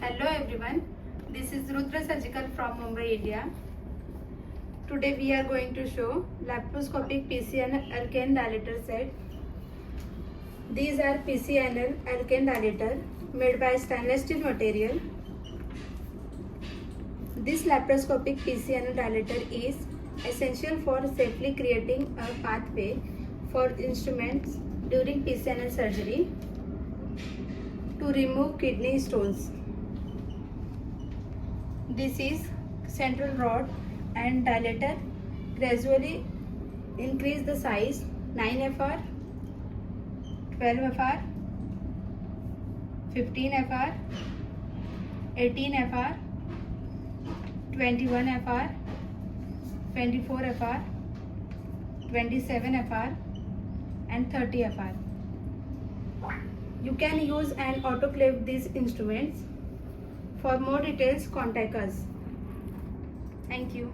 Hello everyone, this is Rudra Surgical from Mumbai, India. Today we are going to show laparoscopic PCNL Alkane Dilator set. These are PCNL Alkane Dilator made by stainless steel material. This laparoscopic PCNL dilator is essential for safely creating a pathway for instruments during PCNL surgery to remove kidney stones. This is central rod and dilator gradually increase the size 9 FR, 12 FR, 15 FR, 18 FR, 21 FR, 24 FR, 27 FR and 30 FR. You can use and autoclave these instruments. For more details, contact us. Thank you.